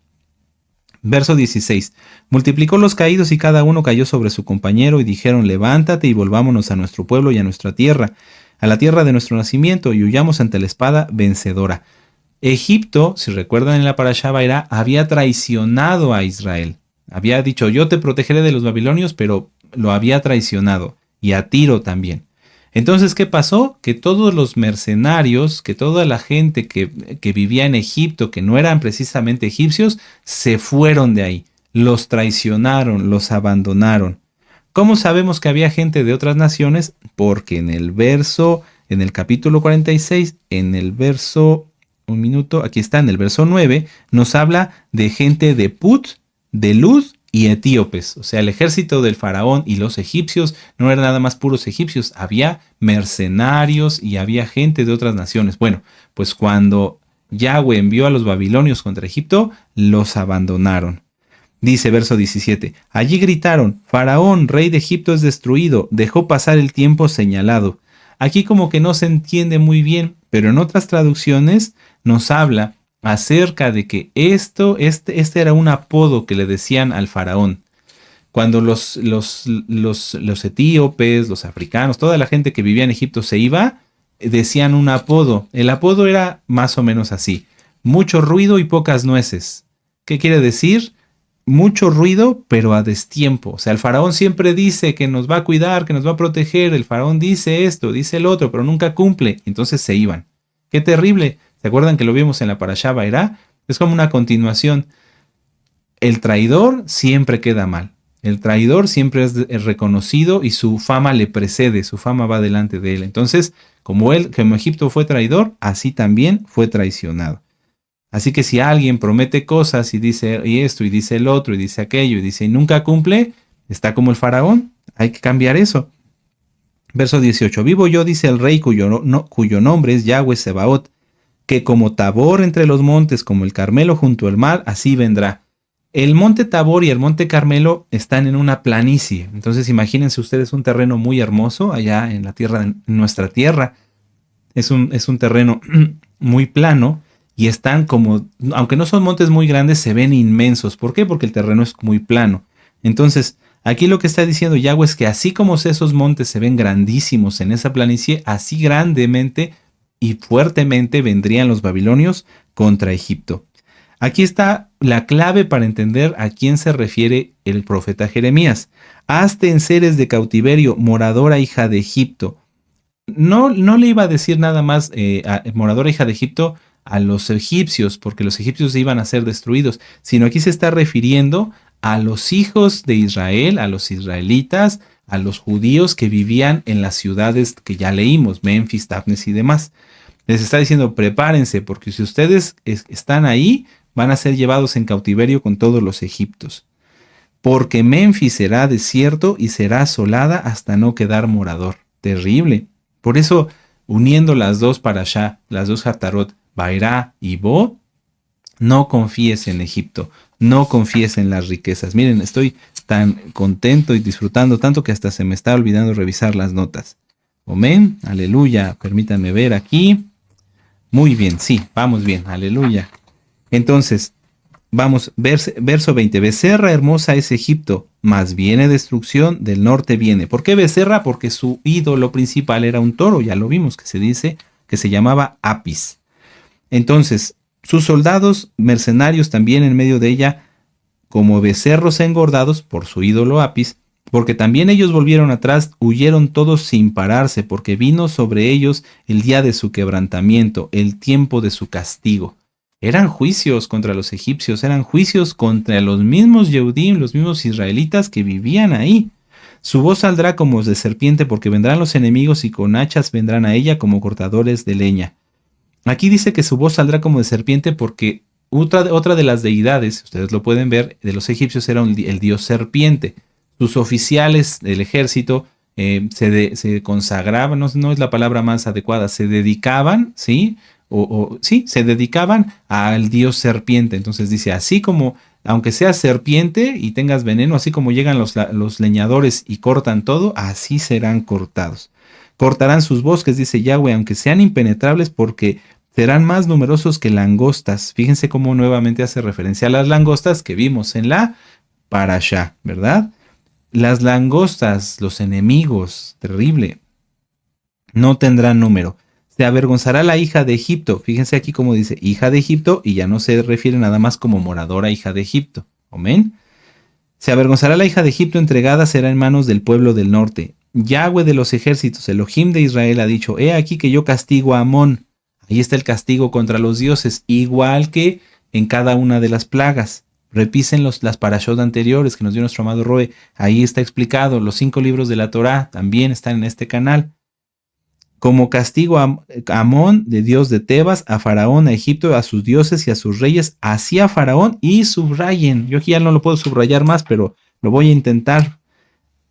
Verso 16. Multiplicó los caídos y cada uno cayó sobre su compañero y dijeron: levántate y volvámonos a nuestro pueblo y a nuestra tierra, a la tierra de nuestro nacimiento, y huyamos ante la espada vencedora. Egipto, si recuerdan en la Parashá Vairá, había traicionado a Israel. Había dicho: yo te protegeré de los babilonios, pero lo había traicionado, y a Tiro también. Entonces, ¿qué pasó? Que todos los mercenarios, que toda la gente que vivía en Egipto, que no eran precisamente egipcios, se fueron de ahí. Los traicionaron, los abandonaron. ¿Cómo sabemos que había gente de otras naciones? Porque en el capítulo 46, en el verso 9, nos habla de gente de Put de Lud y etíopes. O sea, el ejército del faraón y los egipcios no eran nada más puros egipcios, había mercenarios y había gente de otras naciones. Bueno, pues cuando Yahweh envió a los babilonios contra Egipto, los abandonaron. Dice verso 17, allí gritaron, Faraón, rey de Egipto es destruido, dejó pasar el tiempo señalado. Aquí como que no se entiende muy bien, pero en otras traducciones nos habla acerca de que este era un apodo que le decían al faraón. Cuando los etíopes, los africanos, toda la gente que vivía en Egipto se iba, decían un apodo. El apodo era más o menos así: mucho ruido y pocas nueces. ¿Qué quiere decir? Mucho ruido, pero a destiempo. O sea, el faraón siempre dice que nos va a cuidar, que nos va a proteger. El faraón dice esto, dice el otro, pero nunca cumple. Entonces se iban. ¡Qué terrible! ¿Se acuerdan que lo vimos en la Parashá Vairá? Es como una continuación. El traidor siempre queda mal. El traidor siempre es reconocido y su fama le precede, su fama va delante de él. Entonces, como Egipto fue traidor, así también fue traicionado. Así que si alguien promete cosas y dice y esto y dice el otro y dice aquello y dice y nunca cumple, está como el faraón. Hay que cambiar eso. Verso 18. Vivo yo, dice el rey cuyo nombre es Yahweh Sebaot, que como Tabor entre los montes, como el Carmelo junto al mar, así vendrá. El monte Tabor y el monte Carmelo están en una planicie. Entonces imagínense ustedes un terreno muy hermoso allá en la tierra, en nuestra tierra. Es un terreno muy plano. Y están como, aunque no son montes muy grandes, se ven inmensos. ¿Por qué? Porque el terreno es muy plano. Entonces, aquí lo que está diciendo Yahweh es que así como esos montes se ven grandísimos en esa planicie, así grandemente y fuertemente vendrían los babilonios contra Egipto. Aquí está la clave para entender a quién se refiere el profeta Jeremías. Hazte en seres de cautiverio, moradora hija de Egipto. No le iba a decir nada más moradora hija de Egipto a los egipcios, porque los egipcios iban a ser destruidos, sino aquí se está refiriendo a los hijos de Israel, a los israelitas, a los judíos que vivían en las ciudades que ya leímos, Memphis, Tafnes y demás. Les está diciendo, prepárense, porque si ustedes están ahí, van a ser llevados en cautiverio con todos los egipcios. Porque Memphis será desierto y será asolada hasta no quedar morador. Terrible. Por eso, uniendo las dos parashá, las dos Haftarot, Vairá y Bo, no confíes en Egipto, no confíes en las riquezas. Miren, estoy tan contento y disfrutando tanto que hasta se me está olvidando revisar las notas. Amén, aleluya, permítanme ver aquí. Muy bien, sí, vamos bien, aleluya. Entonces, vamos, verso 20. Becerra hermosa es Egipto, mas viene destrucción, del norte viene. ¿Por qué becerra? Porque su ídolo principal era un toro, ya lo vimos, que se dice que se llamaba Apis. Entonces, sus soldados mercenarios también en medio de ella, como becerros engordados por su ídolo Apis, porque también ellos volvieron atrás, huyeron todos sin pararse, porque vino sobre ellos el día de su quebrantamiento, el tiempo de su castigo. Eran juicios contra los egipcios, eran juicios contra los mismos Yehudim, los mismos israelitas que vivían ahí. Su voz saldrá como de serpiente, porque vendrán los enemigos y con hachas vendrán a ella como cortadores de leña. Aquí dice que su voz saldrá como de serpiente porque otra de las deidades, ustedes lo pueden ver, de los egipcios era el dios serpiente. Sus oficiales del ejército se consagraban, no es la palabra más adecuada, se dedicaban, ¿sí? Se dedicaban al dios serpiente. Entonces dice, así como, aunque seas serpiente y tengas veneno, así como llegan los leñadores y cortan todo, así serán cortados. Cortarán sus bosques, dice Yahweh, aunque sean impenetrables, porque serán más numerosos que langostas. Fíjense cómo nuevamente hace referencia a las langostas que vimos en la Parashá, ¿verdad? Las langostas, los enemigos, terrible, no tendrán número. Se avergonzará la hija de Egipto. Fíjense aquí cómo dice hija de Egipto y ya no se refiere nada más como moradora hija de Egipto. Amén. Se avergonzará la hija de Egipto, entregada será en manos del pueblo del norte. Yahweh de los ejércitos, Elohim de Israel, ha dicho, he aquí que yo castigo a Amón. Ahí está el castigo contra los dioses, igual que en cada una de las plagas. Repisen las parashot anteriores que nos dio nuestro amado Roe. Ahí está explicado. Los 5 libros de la Torá también están en este canal. como castigo a Amón, de Dios de Tebas, a Faraón, a Egipto, a sus dioses y a sus reyes, así a Faraón, y subrayen, yo aquí ya no lo puedo subrayar más, pero lo voy a intentar,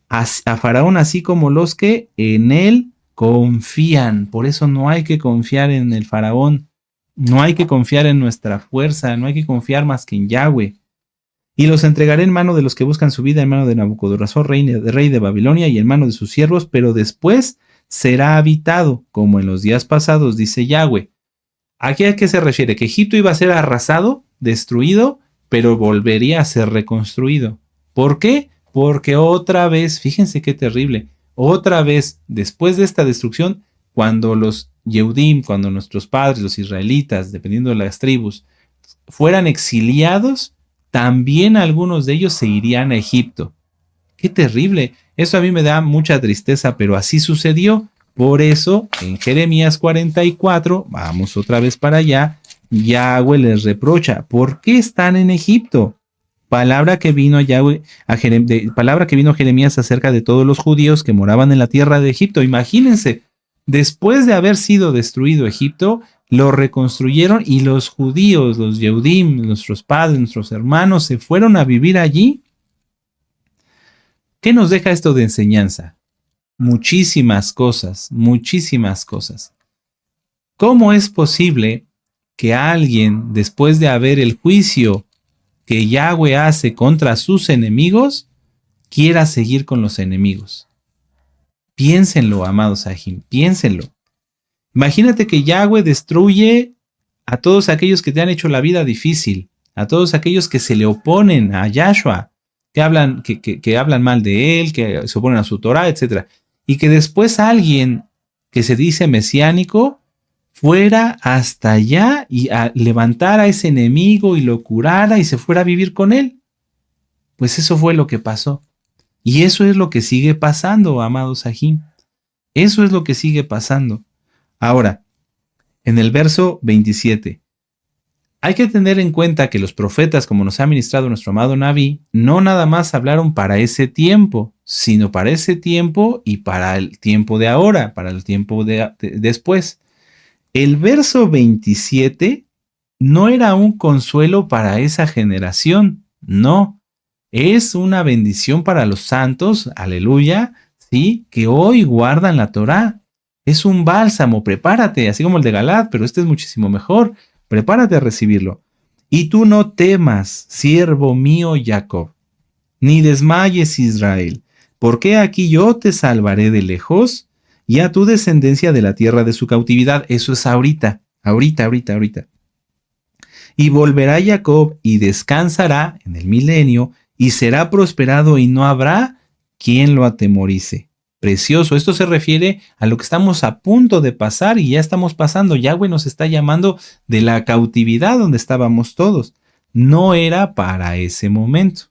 a Faraón así como los que en él confían. Por eso no hay que confiar en el Faraón, no hay que confiar en nuestra fuerza, no hay que confiar más que en Yahweh. Y los entregaré en mano de los que buscan su vida, en mano de Nabucodonosor, rey de Babilonia, y en mano de sus siervos, pero después será habitado, como en los días pasados, dice Yahweh. ¿Aquí a qué se refiere? Que Egipto iba a ser arrasado, destruido, pero volvería a ser reconstruido. ¿Por qué? Porque otra vez, fíjense qué terrible, otra vez, después de esta destrucción, cuando los Yehudim, cuando nuestros padres, los israelitas, dependiendo de las tribus, fueran exiliados, también algunos de ellos se irían a Egipto. ¡Qué terrible! Eso a mí me da mucha tristeza, pero así sucedió. Por eso, en Jeremías 44, vamos otra vez para allá, Yahweh les reprocha, ¿por qué están en Egipto? Palabra que vino palabra que vino Jeremías acerca de todos los judíos que moraban en la tierra de Egipto. Imagínense, después de haber sido destruido Egipto, lo reconstruyeron y los judíos, los Yehudim, nuestros padres, nuestros hermanos, se fueron a vivir allí. ¿Qué nos deja esto de enseñanza? Muchísimas cosas, muchísimas cosas. ¿Cómo es posible que alguien, después de haber el juicio que Yahweh hace contra sus enemigos, quiera seguir con los enemigos? Piénsenlo, amados Sahim, piénsenlo. Imagínate que Yahweh destruye a todos aquellos que te han hecho la vida difícil, a todos aquellos que se le oponen a Yahshua, que hablan mal de él, que se oponen a su Torah, etc. Y que después alguien que se dice mesiánico fuera hasta allá y levantara a ese enemigo y lo curara y se fuera a vivir con él. Pues eso fue lo que pasó. Y eso es lo que sigue pasando, amados Sahim. Eso es lo que sigue pasando. Ahora, en el verso 27, hay que tener en cuenta que los profetas, como nos ha ministrado nuestro amado Naví, no nada más hablaron para ese tiempo, sino para ese tiempo y para el tiempo de ahora, para el tiempo de después. El verso 27 no era un consuelo para esa generación, no. Es una bendición para los santos, aleluya, ¿sí? Que hoy guardan la Torá. Es un bálsamo, prepárate, así como el de Galad, pero este es muchísimo mejor. Prepárate a recibirlo. Y tú no temas, siervo mío Jacob, ni desmayes Israel, porque aquí yo te salvaré de lejos y a tu descendencia de la tierra de su cautividad. Eso es ahorita. Y volverá Jacob y descansará en el milenio y será prosperado y no habrá quien lo atemorice. Precioso, esto se refiere a lo que estamos a punto de pasar y ya estamos pasando. Yahweh nos está llamando de la cautividad donde estábamos todos. No era para ese momento.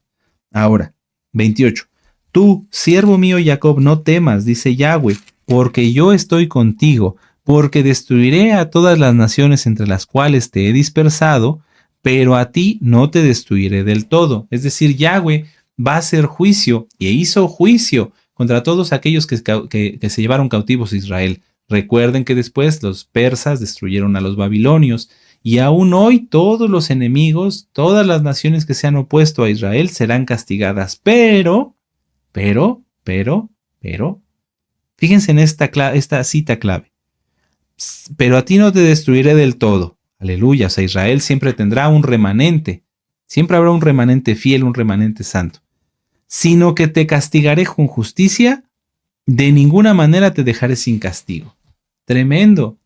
Ahora, 28. Tú, siervo mío Jacob, no temas, dice Yahweh, porque yo estoy contigo, porque destruiré a todas las naciones entre las cuales te he dispersado, pero a ti no te destruiré del todo. Es decir, Yahweh va a hacer juicio y hizo juicio contra todos aquellos que se llevaron cautivos a Israel. Recuerden que después los persas destruyeron a los babilonios y aún hoy todos los enemigos, todas las naciones que se han opuesto a Israel serán castigadas. Pero, fíjense en esta cita clave. Pero a ti no te destruiré del todo. Aleluya, o sea, Israel siempre tendrá un remanente. Siempre habrá un remanente fiel, un remanente santo. Sino que te castigaré con justicia, de ninguna manera te dejaré sin castigo. Tremendo.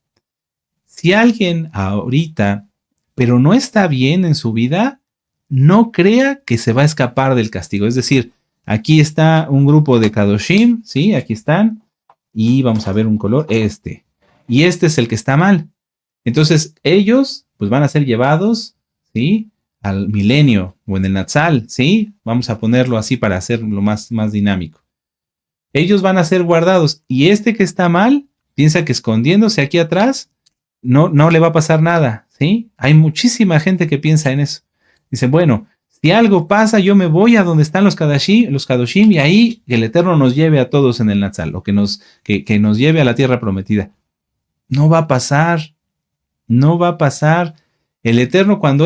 Si alguien ahorita, pero no está bien en su vida, no crea que se va a escapar del castigo. Es decir, aquí está un grupo de Kadoshim, ¿sí? Aquí están, y vamos a ver un color, y este es el que está mal. Entonces, ellos, pues van a ser llevados, ¿sí?, al milenio o en el Natsal, ¿sí? Vamos a ponerlo así para hacerlo más dinámico. Ellos van a ser guardados y este que está mal piensa que escondiéndose aquí atrás no le va a pasar nada, ¿sí? Hay muchísima gente que piensa en eso. Dicen, bueno, si algo pasa, yo me voy a donde están los Kadoshim y ahí el Eterno nos lleve a todos en el Natsal, o que nos lleve a la tierra prometida. No va a pasar, no va a pasar. El Eterno, cuando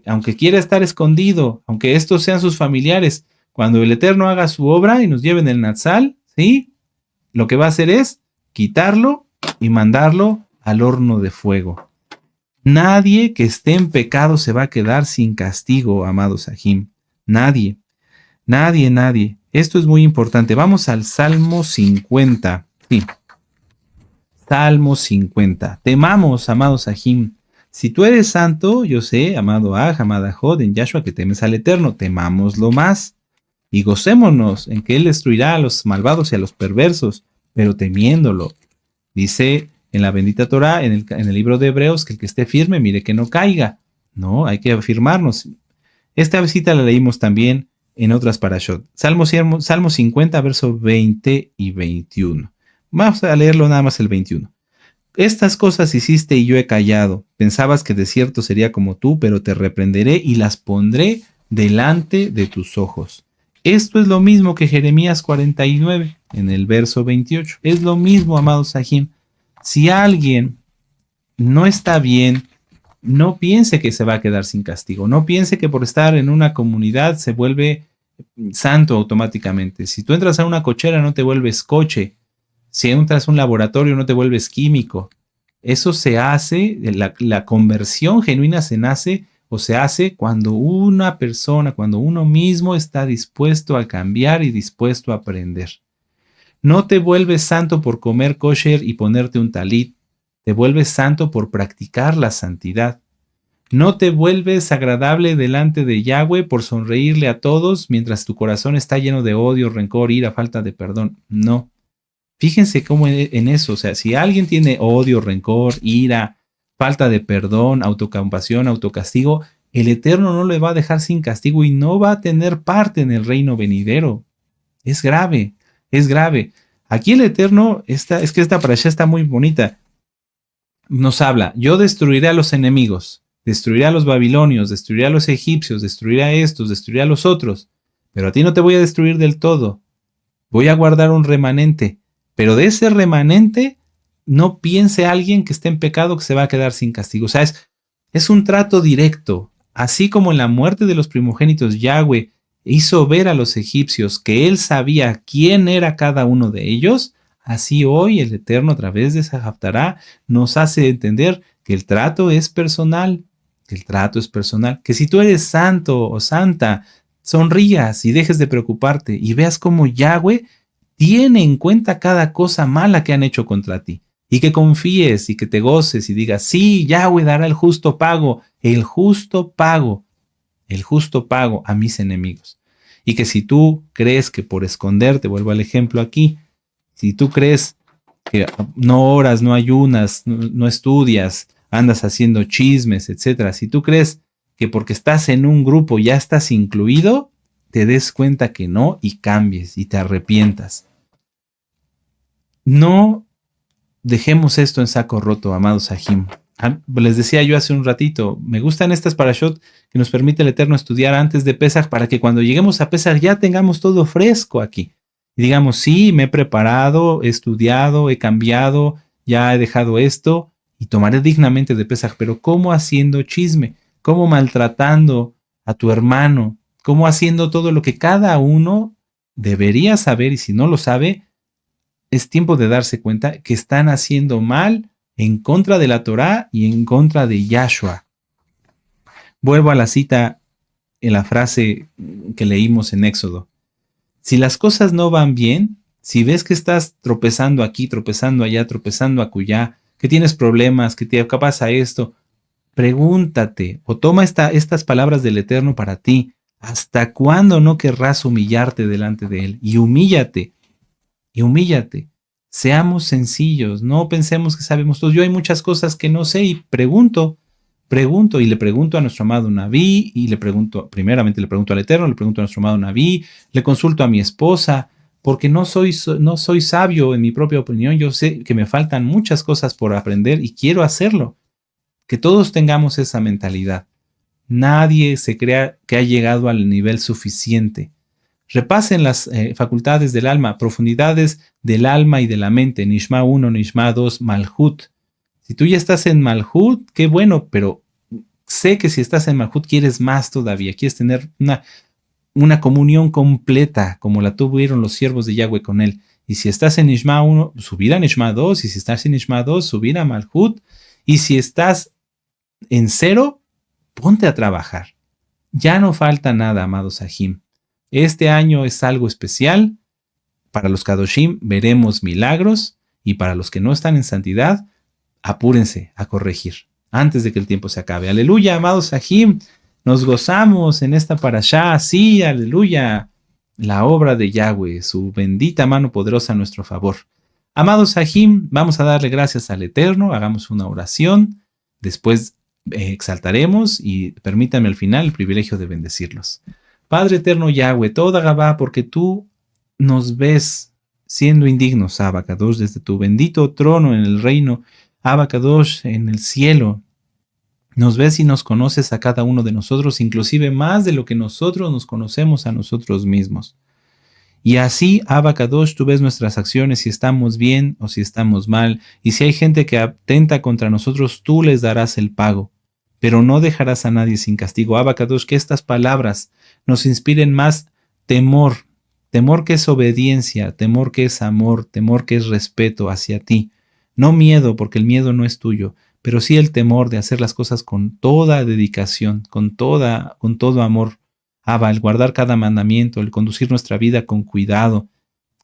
aunque quiera estar escondido, aunque estos sean sus familiares, cuando el Eterno haga su obra y nos lleve en el Natsal, ¿sí? Lo que va a hacer es quitarlo y mandarlo al horno de fuego. Nadie que esté en pecado se va a quedar sin castigo, amados Sahim. Nadie, nadie, nadie. Esto es muy importante. Vamos al Salmo 50. Sí, Salmo 50. Temamos, amados Sahim. Si tú eres santo, yo sé, amado Aj, amada Jod, en Yahshua, que temes al Eterno, temámoslo más. Y gocémonos en que Él destruirá a los malvados y a los perversos, pero temiéndolo. Dice en la bendita Torah, en el libro de Hebreos, que el que esté firme, mire que no caiga. No, hay que afirmarnos. Esta visita la leímos también en otras parashot. Salmo 50, versos 20 y 21. Vamos a leerlo nada más el 21. Estas cosas hiciste y yo he callado. Pensabas que de cierto sería como tú, pero te reprenderé y las pondré delante de tus ojos. Esto es lo mismo que Jeremías 49, en el verso 28. Es lo mismo, amados Sahim. Si alguien no está bien, no piense que se va a quedar sin castigo. No piense que por estar en una comunidad se vuelve santo automáticamente. Si tú entras a una cochera, no te vuelves coche. Si entras a un laboratorio, no te vuelves químico. Eso se hace, la conversión genuina se hace cuando una persona, cuando uno mismo está dispuesto a cambiar y dispuesto a aprender. No te vuelves santo por comer kosher y ponerte un talit. Te vuelves santo por practicar la santidad. No te vuelves agradable delante de Yahweh por sonreírle a todos mientras tu corazón está lleno de odio, rencor, ira, falta de perdón. No. Fíjense cómo en eso, o sea, si alguien tiene odio, rencor, ira, falta de perdón, autocompasión, autocastigo, el Eterno no le va a dejar sin castigo y no va a tener parte en el reino venidero. Es grave, es grave. Aquí el Eterno, es que esta parashá está muy bonita. Nos habla, yo destruiré a los enemigos, destruiré a los babilonios, destruiré a los egipcios, destruiré a estos, destruiré a los otros, pero a ti no te voy a destruir del todo. Voy a guardar un remanente. Pero de ese remanente, no piense alguien que esté en pecado que se va a quedar sin castigo. O sea, es un trato directo. Así como en la muerte de los primogénitos, Yahweh hizo ver a los egipcios que él sabía quién era cada uno de ellos, así hoy el Eterno a través de esa Haftará nos hace entender que el trato es personal. Que el trato es personal. Que si tú eres santo o santa, sonrías y dejes de preocuparte y veas cómo Yahweh tiene en cuenta cada cosa mala que han hecho contra ti. Y que confíes y que te goces y digas, sí, Yahweh dará el justo pago a mis enemigos. Y que si tú crees que por esconderte, vuelvo al ejemplo aquí, si tú crees que no oras, no ayunas, no estudias, andas haciendo chismes, etcétera, si tú crees que porque estás en un grupo ya estás incluido, te des cuenta que no y cambies y te arrepientas. No dejemos esto en saco roto, amados Sahim. Les decía yo hace un ratito, me gustan estas parashot que nos permite el Eterno estudiar antes de Pesaj para que cuando lleguemos a Pesaj ya tengamos todo fresco aquí. Y digamos, sí, me he preparado, he estudiado, he cambiado, ya he dejado esto y tomaré dignamente de Pesaj, pero ¿cómo haciendo chisme? ¿Cómo maltratando a tu hermano? ¿Cómo haciendo todo lo que cada uno debería saber? Y si no lo sabe, es tiempo de darse cuenta que están haciendo mal en contra de la Torá y en contra de Yahshua. Vuelvo a la cita en la frase que leímos en Éxodo. Si las cosas no van bien, si ves que estás tropezando aquí, tropezando allá, tropezando acullá, que tienes problemas, que te pasa esto, pregúntate o toma estas palabras del Eterno para ti. ¿Hasta cuándo no querrás humillarte delante de Él? Y humíllate. Seamos sencillos, no pensemos que sabemos todo. Yo hay muchas cosas que no sé y pregunto y le pregunto a nuestro amado Naví y primeramente le pregunto al Eterno, le pregunto a nuestro amado Naví, le consulto a mi esposa, porque no soy sabio en mi propia opinión. Yo sé que me faltan muchas cosas por aprender y quiero hacerlo. Que todos tengamos esa mentalidad. Nadie se crea que ha llegado al nivel suficiente. Repasen las facultades del alma, profundidades del alma y de la mente. Nishma 1, Nishma 2, Malhut. Si tú ya estás en Malhut, qué bueno, pero sé que si estás en Malhut quieres más todavía, quieres tener una comunión completa como la tuvieron los siervos de Yahweh con él. Y si estás en Ishma 1, subir a Ishma 2, y si estás en Ishma 2, subir a Malhut, y si estás en 0, ponte a trabajar. Ya no falta nada, amados Sahim. Este año es algo especial. Para los Kadoshim veremos milagros, y para los que no están en santidad, apúrense a corregir antes de que el tiempo se acabe. Aleluya, amados Sahim. Nos gozamos en esta parashá. Sí, aleluya. La obra de Yahweh, su bendita mano poderosa a nuestro favor. Amados Sahim, vamos a darle gracias al Eterno. Hagamos una oración. Después exaltaremos y permítanme al final el privilegio de bendecirlos. Padre eterno Yahweh, toda Gabá, porque tú nos ves siendo indignos, Abacadosh, desde tu bendito trono en el reino, Abacadosh, en el cielo. Nos ves y nos conoces a cada uno de nosotros, inclusive más de lo que nosotros nos conocemos a nosotros mismos. Y así, Abacadosh, tú ves nuestras acciones, si estamos bien o si estamos mal. Y si hay gente que atenta contra nosotros, tú les darás el pago. Pero no dejarás a nadie sin castigo. Abacadosh, que estas palabras nos inspiren más temor. Temor que es obediencia, temor que es amor, temor que es respeto hacia ti. No miedo, porque el miedo no es tuyo, pero sí el temor de hacer las cosas con toda dedicación, con todo amor. Abba, el guardar cada mandamiento, el conducir nuestra vida con cuidado,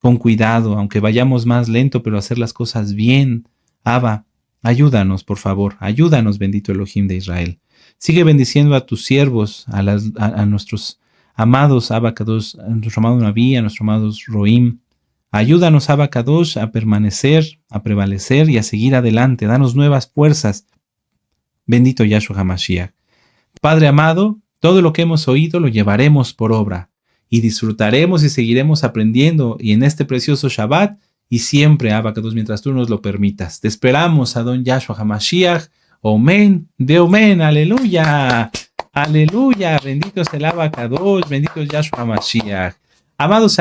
aunque vayamos más lento, pero hacer las cosas bien. Abba, ayúdanos, por favor, ayúdanos, bendito Elohim de Israel. Sigue bendiciendo a tus siervos, a nuestros amados Abacados, a nuestro amado Naví, a nuestro amado Roim. Ayúdanos, Abacados, a permanecer, a prevalecer y a seguir adelante. Danos nuevas fuerzas. Bendito Yahshua HaMashiach. Padre amado, todo lo que hemos oído lo llevaremos por obra y disfrutaremos y seguiremos aprendiendo y en este precioso Shabbat y siempre, Abacados, mientras tú nos lo permitas. Te esperamos, Adon Yahshua HaMashiach. Omen, de Omen, aleluya, aleluya. Bendito es el Abacados, bendito es Yahshua HaMashiach. Amados